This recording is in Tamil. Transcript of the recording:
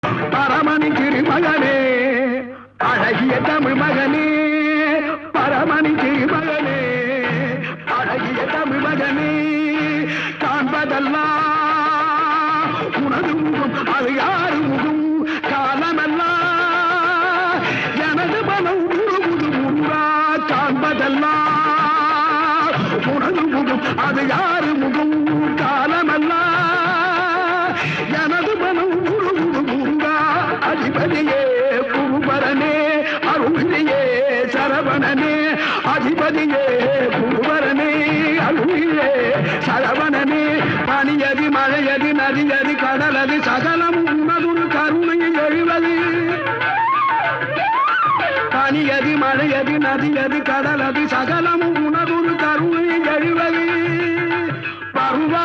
பரமணி திருமகனே அழகிய தமிழ் மகனே பரமணி திருமகனே அழகிய தமிழ் மகனே காண்பதெல்லாம் உனது முகம் அது யாரு முகம் காலமெல்லாம் எனது மனம் முழுமுது முருகா காண்பதெல்லாம் உனது முகம் அது யாரு முகம் காலமெல்லாம் எனது மனம் முழுமுது முருகா அதிபதியே குருபரனே அருளியே சரவணனே அதிபதியே குருபரனே அருளியே சரவணனே பனியது மழையது நதியது கடலது சகலம் உனதுரு கருணையை எழுவது பனியது மழையது நதியது கடலது சகலம் உனதுரு கருணையை எழுவது பருவா